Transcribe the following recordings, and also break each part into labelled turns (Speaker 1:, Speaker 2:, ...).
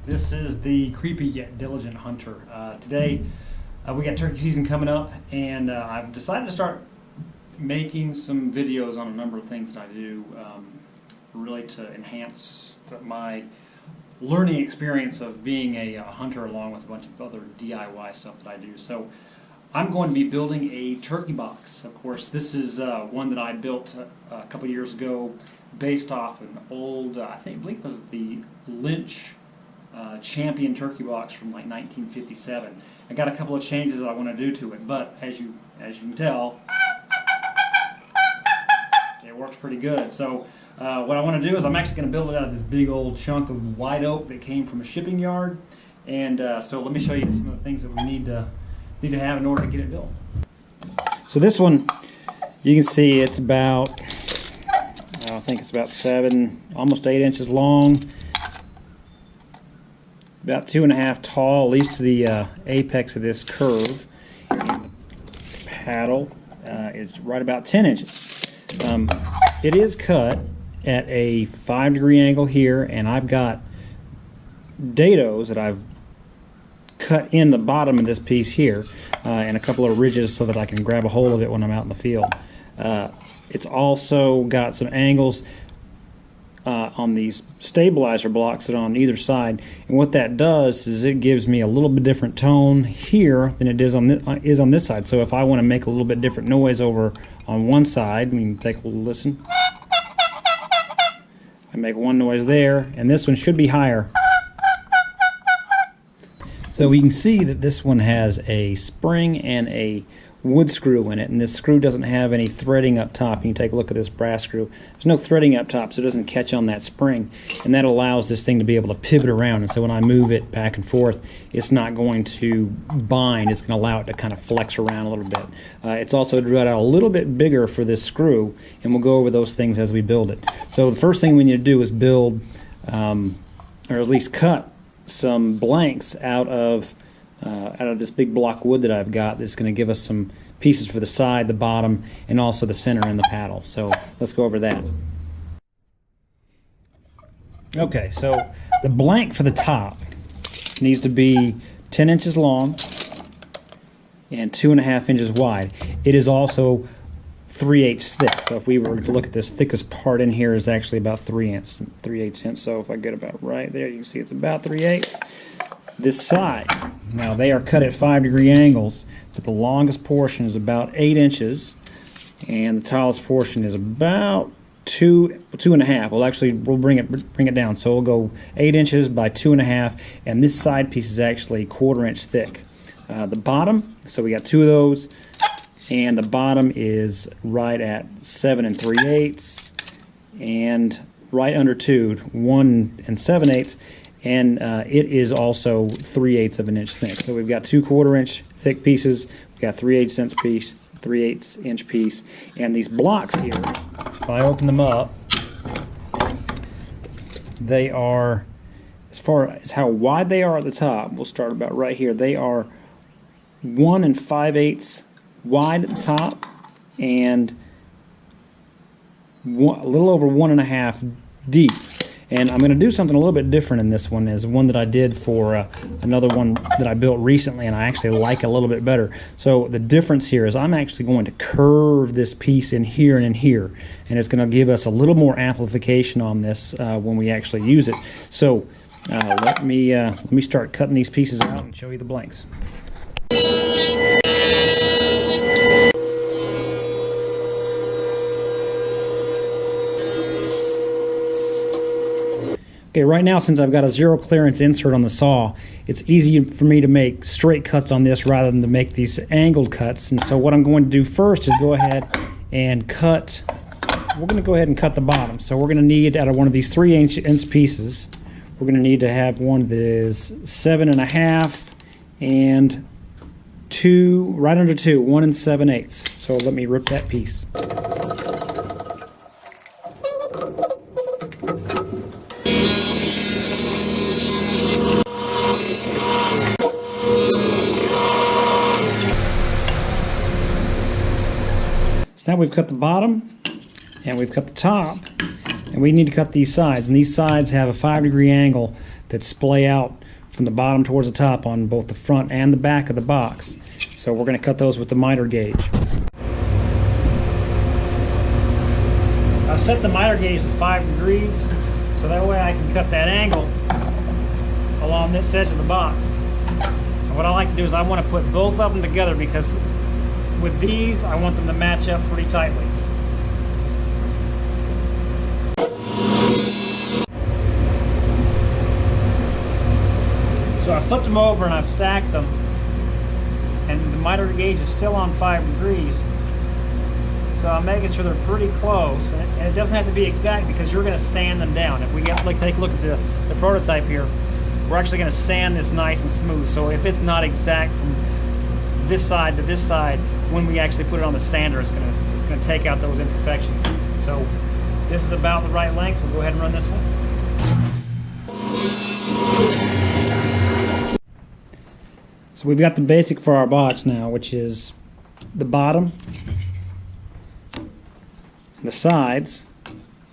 Speaker 1: This is the Creepy Yet Diligent Hunter. Today we got turkey season coming up, and I've decided to start making some videos on a number of things that I do, really to enhance my learning experience of being a hunter, along with a bunch of other DIY stuff that I do. So I'm going to be building a turkey box. Of course, this is one that I built a couple years ago based off an old, I believe it was the Lynch Champion turkey box from like 1957. I got a couple of changes that I want to do to it, but as you can tell, it works pretty good. So what I want to do is I'm actually going to build it out of this big old chunk of white oak that came from a shipping yard, and so let me show you some of the things that we need to have in order to get it built. So this one, you can see it's about, I think it's about 7, almost 8 inches long, about 2.5 tall, at least to the apex of this curve. And the paddle is right about 10 inches. It is cut at a 5-degree angle here, and I've got dados that I've cut in the bottom of this piece here, and a couple of ridges so that I can grab a hold of it when I'm out in the field. It's also got some angles on these stabilizer blocks that are on either side, and what that does is it gives me a little bit different tone here than it is on this side. So if I want to make a little bit different noise over on one side, we can take a little listen. I make one noise there, and this one should be higher. So we can see that this one has a spring and a wood screw in it, and this screw doesn't have any threading up top. You can take a look at this brass screw. There's no threading up top, so it doesn't catch on that spring, and that allows this thing to be able to pivot around, and so when I move it back and forth, it's not going to bind. It's going to allow it to kind of flex around a little bit. It's also drilled out a little bit bigger for this screw, and we'll go over those things as we build it. So the first thing we need to do is build, or at least cut, some blanks out of this big block of wood that I've got that's going to give us some pieces for the side, the bottom, and also the center and the paddle. So let's go over that. Okay, so the blank for the top needs to be 10 inches long and 2.5 inches wide. It is also 3/8 thick. So if we were to look at this, thickest part in here is actually about 3/8 inch. So if I get about right there, you can see it's about 3/8. This side, now they are cut at 5-degree angles, but the longest portion is about 8 inches, and the tallest portion is about 2.5. We'll bring it down. So we'll go 8 inches by 2.5, and this side piece is actually 1/4 inch thick. The bottom, so we got 2 of those, and the bottom is right at 7 3/8, and right under 2, 1 7/8. And it is also 3/8 of an inch thick. So we've got 2 1/4 inch thick pieces. We've got 3/8 inch piece, 3/8 inch piece, and these blocks here, if I open them up, they are, as far as how wide they are at the top, we'll start about right here. They are 1 5/8 wide at the top, and a little over 1.5 deep. And I'm going to do something a little bit different in this one, is one that I did for another one that I built recently, and I actually like a little bit better. So the difference here is I'm actually going to curve this piece in here and in here, and it's going to give us a little more amplification on this when we actually use it. So let me start cutting these pieces out and show you the blanks. Okay, right now, since I've got a 0 clearance insert on the saw, it's easy for me to make straight cuts on this rather than to make these angled cuts. And so what I'm going to do first is go ahead and cut. We're going to go ahead and cut the bottom. So we're going to need, out of one of these 3-inch pieces, we're going to need to have one that is 7.5 and 2, right under 2, 1 7/8. So let me rip that piece. Now we've cut the bottom and we've cut the top, and we need to cut these sides, and these sides have a 5-degree angle that splay out from the bottom towards the top on both the front and the back of the box. So we're going to cut those with the miter gauge. I've set the miter gauge to 5 degrees so that way I can cut that angle along this edge of the box. And what I like to do is I want to put both of them together, because with these I want them to match up pretty tightly. So I flipped them over and I've stacked them, and the miter gauge is still on 5 degrees. So I'm making sure they're pretty close, and it doesn't have to be exact because you're going to sand them down. If we get, like, take a look at the prototype here, we're actually going to sand this nice and smooth. So if it's not exact from this side to this side, when we actually put it on the sander, it's going to take out those imperfections. So this is about the right length. We'll go ahead and run this one. So we've got the basic for our box now, which is the bottom, the sides,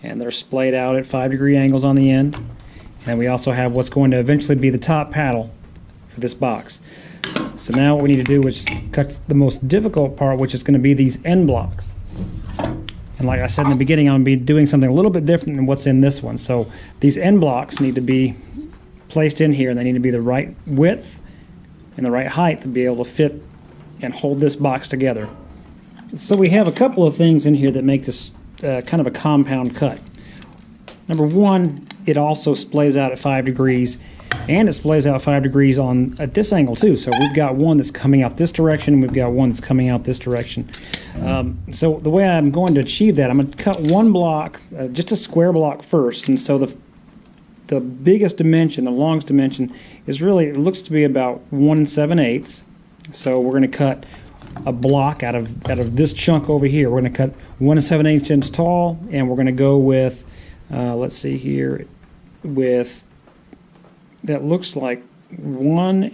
Speaker 1: and they're splayed out at 5-degree angles on the end. And we also have what's going to eventually be the top paddle for this box. So now what we need to do is cut the most difficult part, which is going to be these end blocks. And like I said in the beginning, I'm going to be doing something a little bit different than what's in this one. So these end blocks need to be placed in here, and they need to be the right width and the right height to be able to fit and hold this box together. So we have a couple of things in here that make this kind of a compound cut. Number one, it also splays out at 5 degrees, and it splays out 5 degrees at this angle too. So we've got one that's coming out this direction, and we've got one that's coming out this direction. So the way I'm going to achieve that, I'm going to cut one block, just a square block first. And so the biggest dimension, the longest dimension, is really, it looks to be about 1 7/8. So we're going to cut a block out of this chunk over here. We're going to cut 1 7/8 inches tall, and we're going to go with, let's see here, with, that looks like 1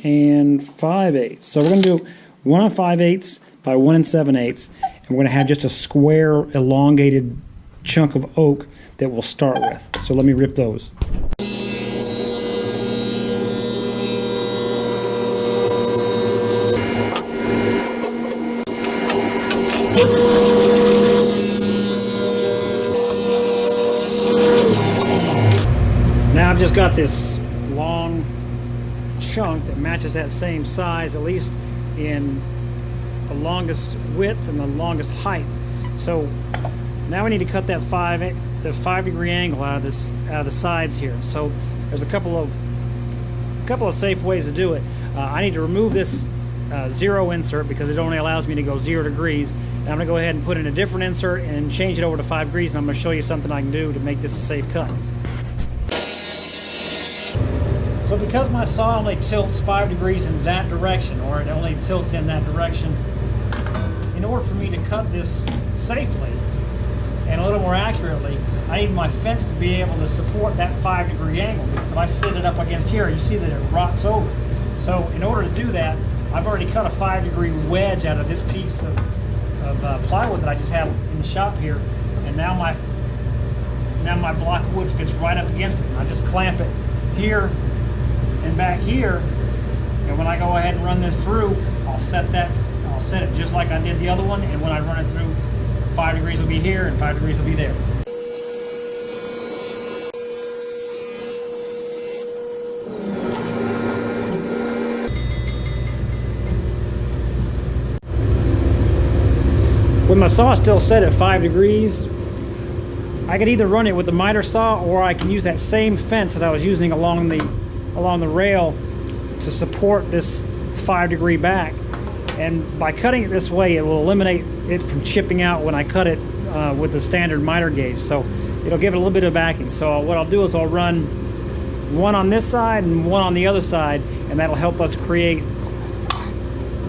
Speaker 1: 5/8. So we're going to do 1 5/8 by 1 7/8, and we're going to have just a square elongated chunk of oak that we'll start with. So let me rip those. Now I've just got this long chunk that matches that same size, at least in the longest width and the longest height. So now we need to cut that 5-degree angle out of the sides here. So there's a couple of safe ways to do it. I need to remove this 0 insert because it only allows me to go 0 degrees. And I'm going to go ahead and put in a different insert and change it over to 5 degrees, and I'm going to show you something I can do to make this a safe cut. So because my saw only tilts 5 degrees in that direction, or it only tilts in that direction, in order for me to cut this safely and a little more accurately, I need my fence to be able to support that 5-degree angle, because if I sit it up against here, you see that it rocks over. So in order to do that, I've already cut a 5-degree wedge out of this piece of plywood that I just have in the shop here, and now my block of wood fits right up against it. And I just clamp it here and back here, and when I go ahead and run this through, I'll set it just like I did the other one, and when I run it through, 5 degrees will be here and 5 degrees will be there. With my saw still set at 5 degrees, I could either run it with the miter saw, or I can use that same fence that I was using along the rail to support this 5-degree back. And by cutting it this way, it will eliminate it from chipping out when I cut it with the standard miter gauge. So it'll give it a little bit of backing. So what I'll do is I'll run one on this side and one on the other side, and that'll help us create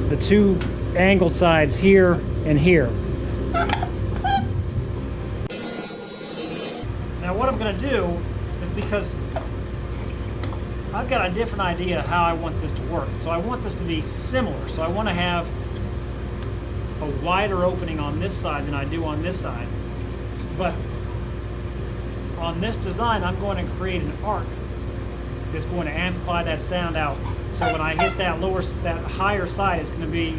Speaker 1: the 2 angled sides here and here. Now what I'm going to do is, because I've got a different idea of how I want this to work. So I want this to be similar. So I want to have a wider opening on this side than I do on this side. But on this design, I'm going to create an arc that's going to amplify that sound out. So when I hit that higher side, it's going to be,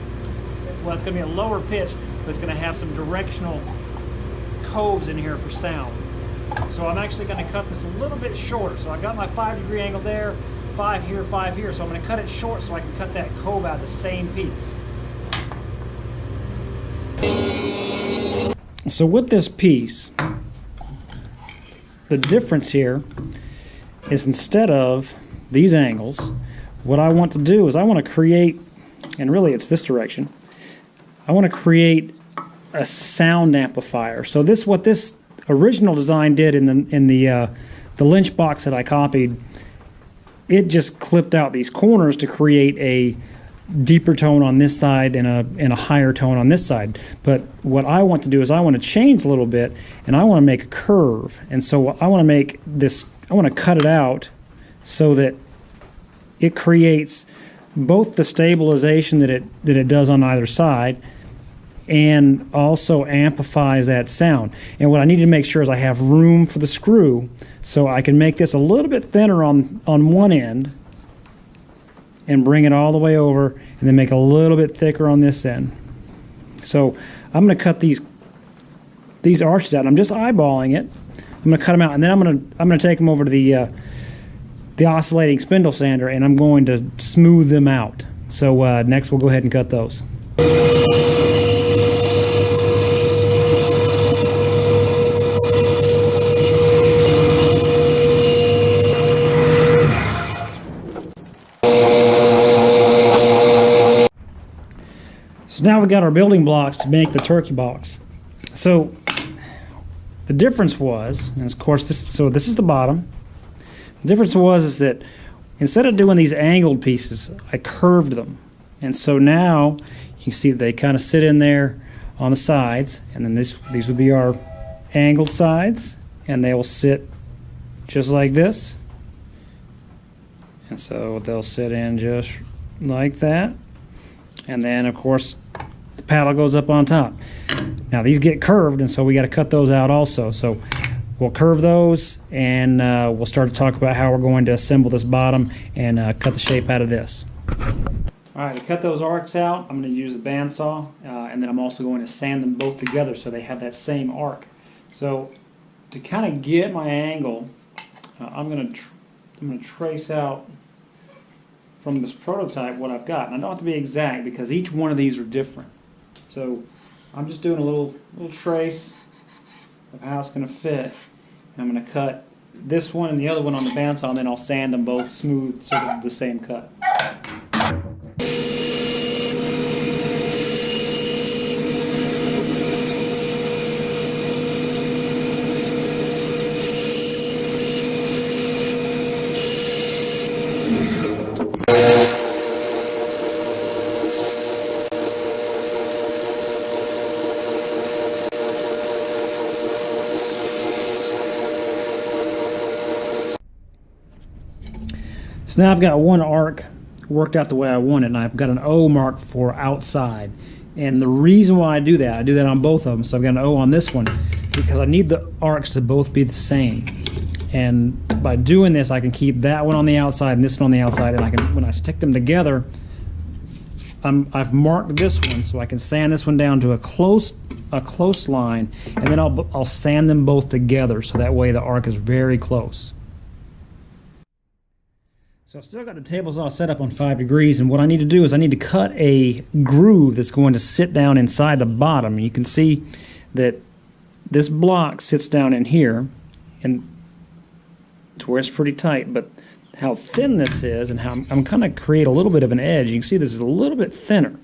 Speaker 1: well, it's going to be a lower pitch, but it's going to have some directional coves in here for sound. So I'm actually going to cut this a little bit shorter. So I got my 5-degree angle there, 5 here, 5 here. So I'm going to cut it short so I can cut that cove out of the same piece. So with this piece, the difference here is instead of these angles, what I want to do is I want to create, and really it's this direction, I want to create a sound amplifier. So this, what this original design did in the Lynch box that I copied, it just clipped out these corners to create a deeper tone on this side and a higher tone on this side. But what I want to do is I want to change a little bit, and I want to make a curve. And so I want to make this, I want to cut it out so that it creates both the stabilization that it does on either side, and also amplifies that sound. And what I need to make sure is I have room for the screw, so I can make this a little bit thinner on one end and bring it all the way over, and then make a little bit thicker on this end. So I'm going to cut these arches out. I'm just eyeballing it. I'm going to cut them out, and then I'm going to take them over to the oscillating spindle sander, and I'm going to smooth them out. So next we'll go ahead and cut those. So now we've got our building blocks to make the turkey box. So the difference was, and of course this is the bottom. The difference is that instead of doing these angled pieces, I curved them. And so now you can see that they kind of sit in there on the sides, and then these would be our angled sides, and they will sit just like this. And so they'll sit in just like that. And then of course the paddle goes up on top. Now these get curved, and so we got to cut those out also. So we'll curve those, and we'll start to talk about how we're going to assemble this bottom and cut the shape out of this. All right, to cut those arcs out, I'm going to use the bandsaw, and then I'm also going to sand them both together so they have that same arc. So to kind of get my angle, I'm going to trace out from this prototype what I've got. And I don't have to be exact because each one of these are different. So I'm just doing a little trace of how it's going to fit. And I'm going to cut this one and the other one on the bandsaw, and then I'll sand them both smooth so they're the same cut. So now I've got one arc worked out the way I want it, and I've got an O marked for outside. And the reason why I do that on both of them, so I've got an O on this one, because I need the arcs to both be the same. And by doing this, I can keep that one on the outside and this one on the outside, and I can, when I stick them together, I've marked this one so I can sand this one down to a close line, and then I'll sand them both together so that way the arc is very close. So I've still got the table saw set up on 5 degrees, and what I need to do is I need to cut a groove that's going to sit down inside the bottom. And you can see that this block sits down in here, and to where it's pretty tight, but how thin this is and how I'm kind of create a little bit of an edge. You can see this is a little bit thinner.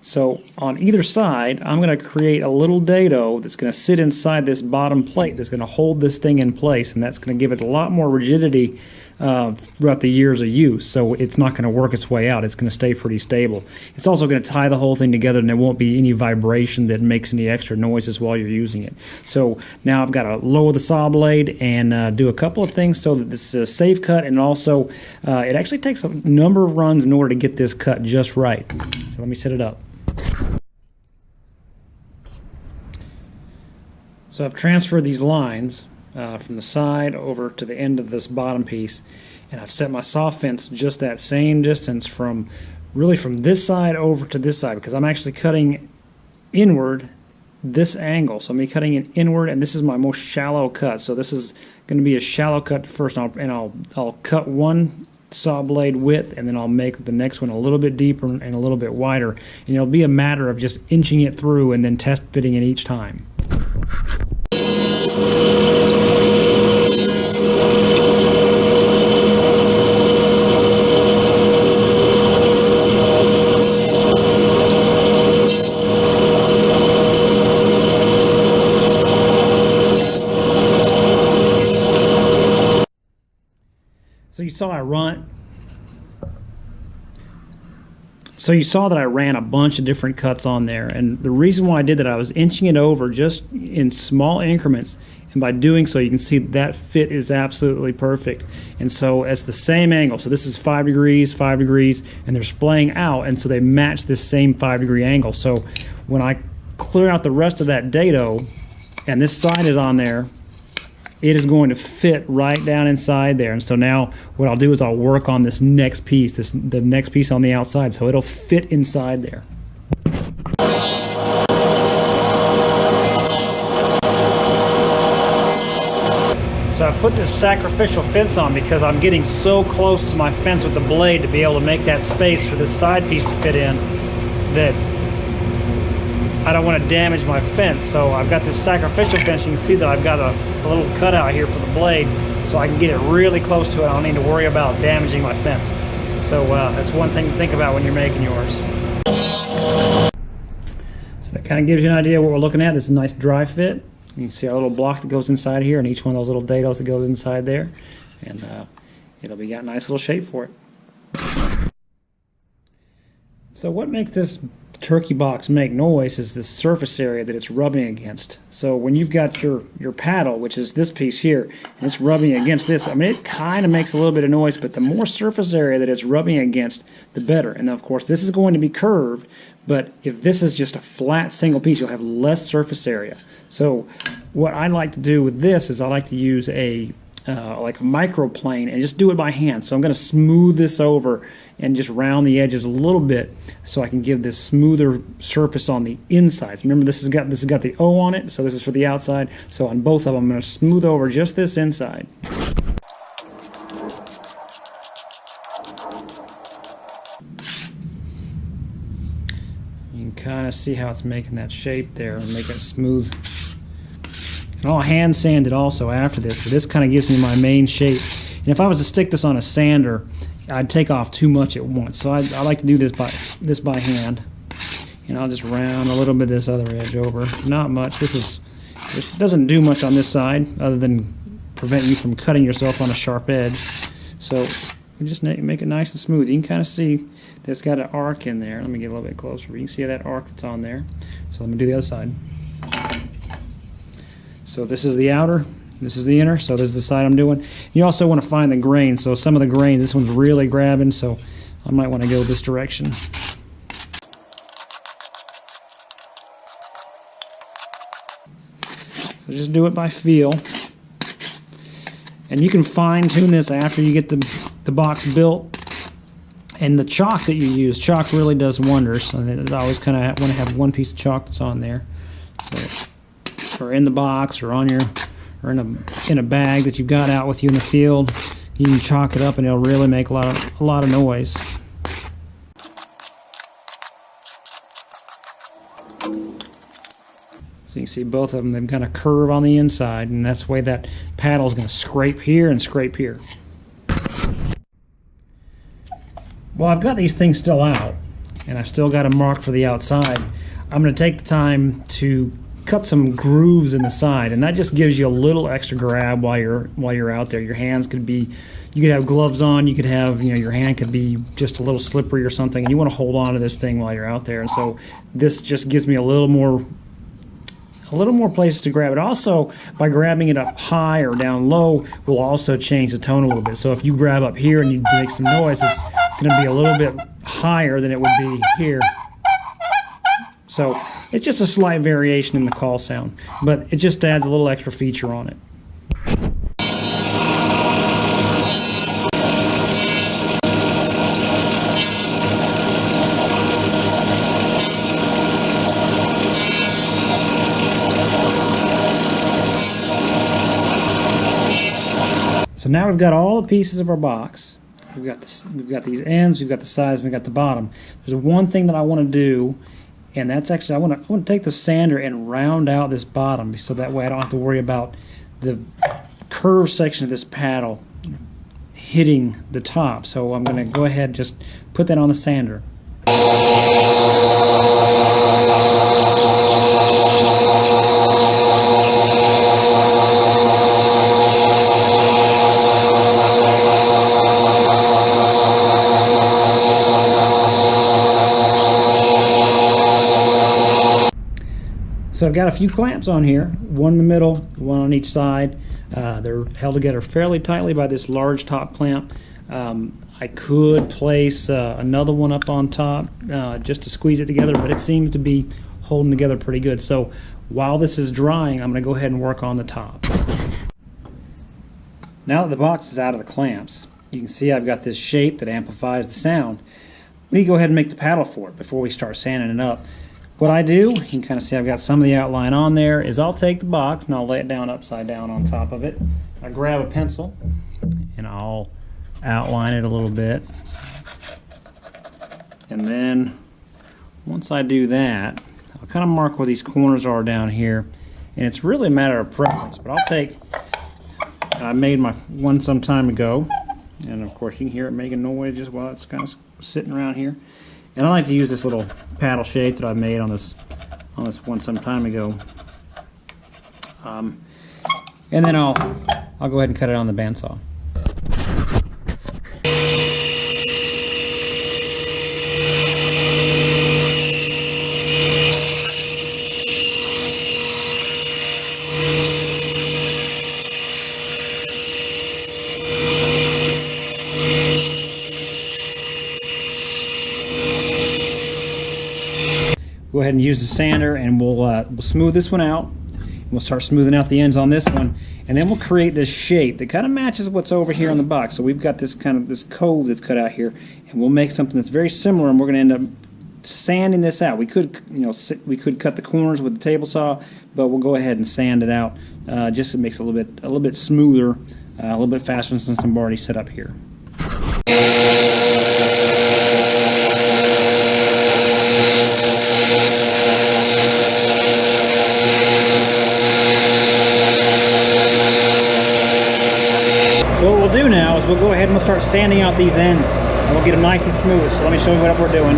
Speaker 1: So on either side, I'm going to create a little dado that's going to sit inside this bottom plate that's going to hold this thing in place, and that's going to give it a lot more rigidity throughout the years of use. So it's not going to work its way out. It's going to stay pretty stable. It's also going to tie the whole thing together, and there won't be any vibration that makes any extra noises while you're using it. So now I've got to lower the saw blade and do a couple of things so that this is a safe cut, and also it actually takes a number of runs in order to get this cut just right. So let me set it up. So I've transferred these lines from the side over to the end of this bottom piece, and I've set my saw fence just that same distance from this side over to this side, because I'm actually cutting inward this angle. So I'm going to be cutting it inward, and this is my most shallow cut. So this is going to be a shallow cut first, and I'll cut one saw blade width, and then I'll make the next one a little bit deeper and a little bit wider. And it'll be a matter of just inching it through and then test fitting it each time. So you saw that I ran a bunch of different cuts on there, and the reason why I did that, I was inching it over just in small increments, and by doing so you can see that fit is absolutely perfect. And so it's the same angle, so this is 5 degrees, 5 degrees, and they're splaying out, and so they match this same 5-degree angle. So when I clear out the rest of that dado and this side is on there, it is going to fit right down inside there. And so now what I'll do is I'll work on this next piece, the next piece on the outside, so it'll fit inside there. So I put this sacrificial fence on because I'm getting so close to my fence with the blade to be able to make that space for this side piece to fit in that I don't want to damage my fence. So I've got this sacrificial fence. You can see that I've got a little cutout here for the blade, so I can get it really close to it. I don't need to worry about damaging my fence. So that's one thing to think about when you're making yours. So that kind of gives you an idea of what we're looking at. This is a nice dry fit. You can see our little block that goes inside here, and each one of those little dados that goes inside there, and it'll be got a nice little shape for it. So what makes this turkey box make noise is the surface area that it's rubbing against. So when you've got your paddle, which is this piece here, and it's rubbing against this, I mean, it kind of makes a little bit of noise, but the more surface area that it's rubbing against, the better. And of course this is going to be curved, but if this is just a flat single piece, you'll have less surface area. So what I like to do with this is I like to use like a microplane and just do it by hand. So I'm going to smooth this over and just round the edges a little bit so I can give this smoother surface on the insides. Remember, this has got the O on it, so this is for the outside. So on both of them, I'm going to smooth over just this inside. You can kind of see how it's making that shape there and make it smooth. And I'll hand sand it also after this, but this kind of gives me my main shape. And if I was to stick this on a sander, I'd take off too much at once. So I like to do this by hand. And I'll just round a little bit of this other edge over. Not much. This doesn't do much on this side other than prevent you from cutting yourself on a sharp edge. So you just make it nice and smooth. You can kind of see that it's got an arc in there. Let me get a little bit closer. You can see that arc that's on there. So let me do the other side. So this is the outer, this is the inner, so this is the side I'm doing. You also want to find the grain, so some of the grain, this one's really grabbing, so I might want to go this direction. So just do it by feel. And you can fine tune this after you get the box built. And the chalk that you use, chalk really does wonders. And I always kind of want to have one piece of chalk that's on there. So, or in the box, or on your, or in a bag that you've got out with you in the field, you can chalk it up, and it'll really make a lot of noise. So you can see both of them, they've got a curve on the inside, and that's the way that paddle is going to scrape here and scrape here. Well, I've got these things still out, and I've still got a mark for the outside. I'm going to take the time to cut some grooves in the side, and that just gives you a little extra grab while you're out there. Your hands could be, you could have gloves on, you could have, your hand could be just a little slippery or something, and you want to hold on to this thing while you're out there. And so this just gives me a little more places to grab it. Also, by grabbing it up high or down low will also change the tone a little bit. So if you grab up here and you make some noise, it's going to be a little bit higher than it would be here. So it's just a slight variation in the call sound, but it just adds a little extra feature on it. So now we've got all the pieces of our box. We've got these ends, we've got the sides, we've got the bottom. There's one thing that I want to do, and that's actually I want to take the sander and round out this bottom, so that way I don't have to worry about the curved section of this paddle hitting the top. So I'm going to go ahead and just put that on the sander. So I've got a few clamps on here, one in the middle, one on each side. They're held together fairly tightly by this large top clamp. I could place another one up on top just to squeeze it together, but it seems to be holding together pretty good. So while this is drying, I'm going to go ahead and work on the top. Now that the box is out of the clamps, you can see I've got this shape that amplifies the sound. We need to go ahead and make the paddle for it before we start sanding it up. What I do, you can kind of see I've got some of the outline on there, is I'll take the box and I'll lay it down upside down on top of it. I grab a pencil and I'll outline it a little bit. And then once I do that, I'll kind of mark where these corners are down here. And it's really a matter of preference, but I'll take, I made my one some time ago, and of course you can hear it making noise just while it's kind of sitting around here. And I like to use this little paddle shape that I made on this one some time ago. And then I'll go ahead and cut it on the bandsaw. Go ahead and use the sander, and we'll smooth this one out. We'll start smoothing out the ends on this one, and then we'll create this shape that kind of matches what's over here on the box. So we've got this kind of this cove that's cut out here, and we'll make something that's very similar, and we're going to end up sanding this out. We could, we could cut the corners with the table saw, but we'll go ahead and sand it out just so it makes it a little bit smoother, a little bit faster since I'm already set up here. So what we'll do now is we'll go ahead and we'll start sanding out these ends, and we'll get them nice and smooth. So let me show you what we're doing.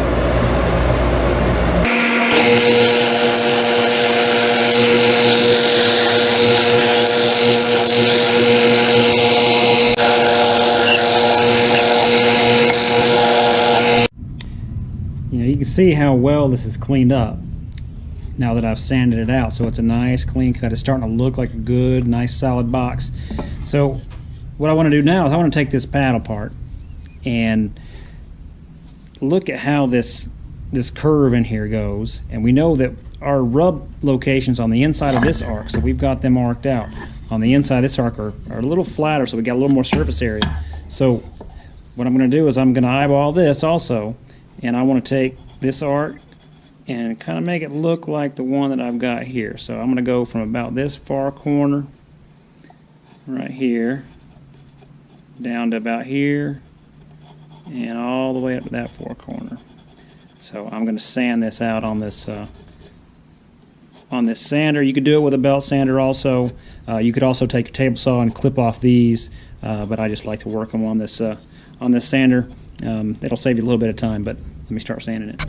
Speaker 1: You can see how well this is cleaned up now that I've sanded it out. So it's a nice clean cut. It's starting to look like a good, nice, solid box. So what I want to do now is I want to take this paddle part and look at how this curve in here goes. And we know that our rub locations on the inside of this arc, so we've got them arced out. On the inside of this arc are a little flatter, so we got a little more surface area. So what I'm going to do is I'm going to eyeball this also, and I want to take this arc and kind of make it look like the one that I've got here. So I'm going to go from about this far corner right here down to about here and all the way up to that far corner. So I'm going to sand this out on this sander. You could do it with a belt sander also. You could also take your table saw and clip off these, but I just like to work them on this sander. It'll save you a little bit of time, but let me start sanding it.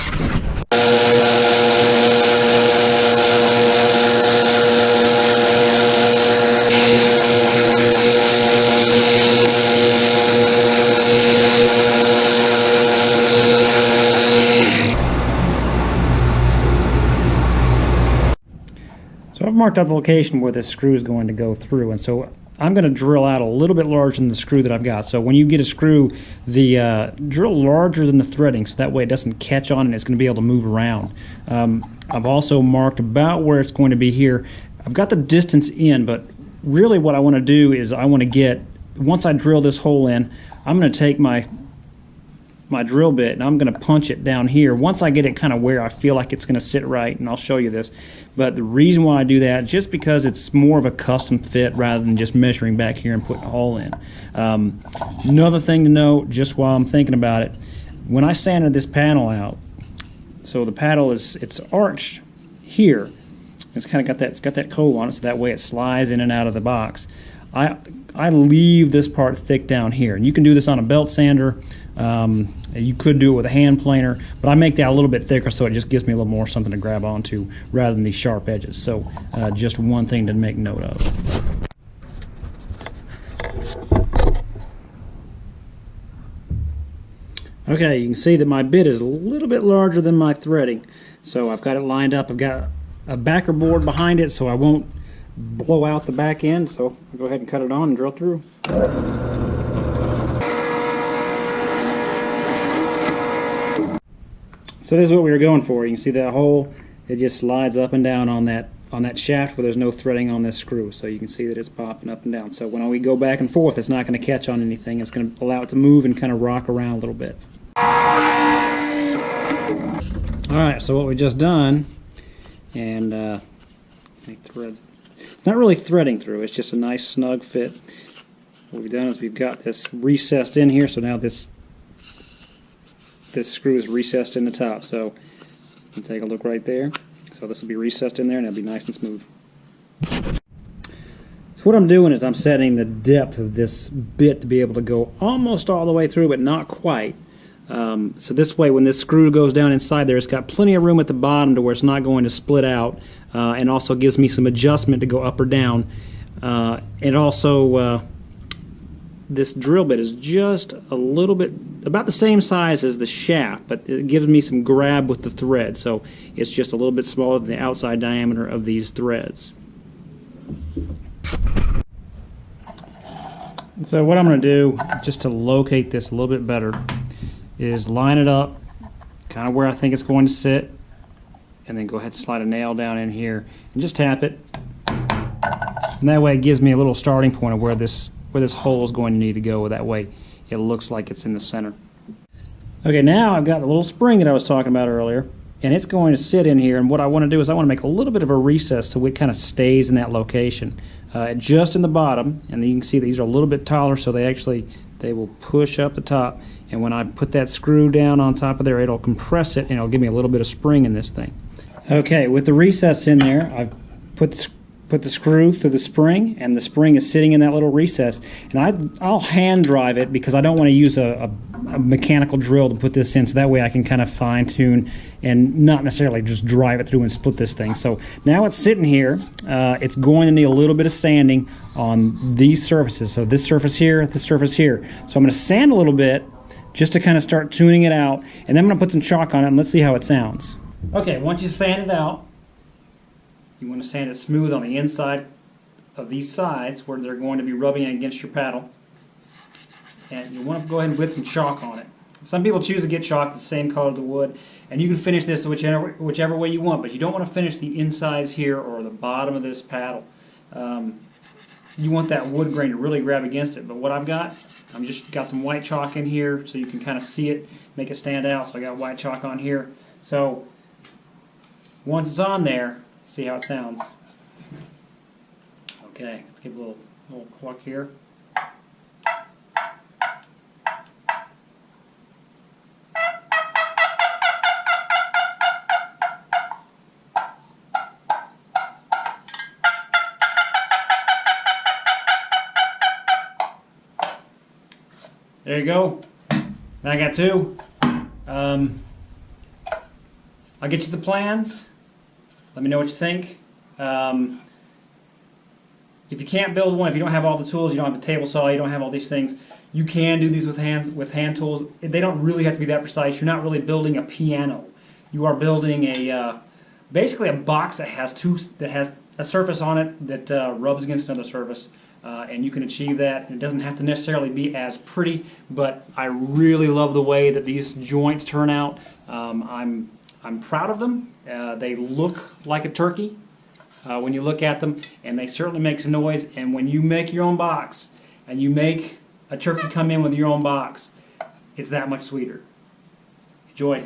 Speaker 1: So I've marked out the location where this screw is going to go through, and so I'm going to drill out a little bit larger than the screw that I've got. So when you get a screw, drill larger than the threading, so that way it doesn't catch on and it's going to be able to move around. I've also marked about where it's going to be here. I've got the distance in, but really what I want to do is I want to get, once I drill this hole in, I'm going to take my my drill bit, and I'm going to punch it down here once I get it kind of where I feel like it's going to sit right, and I'll show you this. But the reason why I do that, just because it's more of a custom fit rather than just measuring back here and putting a hole in. Another thing to note, just while I'm thinking about it, when I sanded this panel out, so the paddle it's arched here. It's kind of got that cove on it, so that way it slides in and out of the box. I leave this part thick down here, and you can do this on a belt sander. You could do it with a hand planer, but I make that a little bit thicker so it just gives me a little more something to grab onto rather than these sharp edges. So just one thing to make note of. Okay, you can see that my bit is a little bit larger than my threading. So I've got it lined up. I've got a backer board behind it so I won't blow out the back end. So I'll go ahead and cut it on and drill through. So this is what we were going for. You can see that hole, it just slides up and down on that shaft where there's no threading on this screw. So you can see that it's popping up and down. So when we go back and forth, it's not going to catch on anything. It's going to allow it to move and kind of rock around a little bit. Alright, so what we just done, and thread. It's not really threading through, it's just a nice snug fit. What we've done is we've got this recessed in here, so now this screw is recessed in the top. So you take a look right there. So this will be recessed in there and it'll be nice and smooth. So what I'm doing is I'm setting the depth of this bit to be able to go almost all the way through, but not quite. So this way, when this screw goes down inside there, it's got plenty of room at the bottom to where it's not going to split out, and also gives me some adjustment to go up or down. And also, this drill bit is just a little bit, about the same size as the shaft, but it gives me some grab with the thread, so it's just a little bit smaller than the outside diameter of these threads. And so what I'm going to do, just to locate this a little bit better, is line it up kind of where I think it's going to sit, and then go ahead and slide a nail down in here and just tap it, and that way it gives me a little starting point of where this hole is going to need to go. That way it looks like it's in the center. Okay, now I've got the little spring that I was talking about earlier, and it's going to sit in here, and what I want to do is I want to make a little bit of a recess so it kind of stays in that location, just in the bottom. And you can see these are a little bit taller, so they will push up the top, and when I put that screw down on top of there, it'll compress it and it'll give me a little bit of spring in this thing. Okay, with the recess in there, I've put the screw through the spring, and the spring is sitting in that little recess, and I'll hand drive it because I don't want to use a mechanical drill to put this in, so that way I can kind of fine tune and not necessarily just drive it through and split this thing. So now it's sitting here. It's going to need a little bit of sanding on these surfaces, so this surface here, this surface here. So I'm going to sand a little bit just to kind of start tuning it out, and then I'm going to put some chalk on it and let's see how it sounds. Okay, once you sand it out, you want to sand it smooth on the inside of these sides where they're going to be rubbing against your paddle. And you want to go ahead and put some chalk on it. Some people choose to get chalk the same color of the wood, and you can finish this whichever way you want, but you don't want to finish the insides here or the bottom of this paddle. You want that wood grain to really grab against it, but what I've got, I'm just got some white chalk in here so you can kind of see it, make it stand out. So I got white chalk on here. So once it's on there, see how it sounds. Okay, let's give it a little cluck here. There you go. Now I got two. I'll get you the plans. Let me know what you think. If you can't build one, if you don't have all the tools, you don't have the table saw, you don't have all these things, you can do these with hand tools. They don't really have to be that precise. You're not really building a piano. You are building basically a box that has a surface on it that rubs against another surface, and you can achieve that. It doesn't have to necessarily be as pretty, but I really love the way that these joints turn out. I'm proud of them. They look like a turkey when you look at them, and they certainly make some noise. And when you make your own box and you make a turkey come in with your own box, it's that much sweeter. Joy.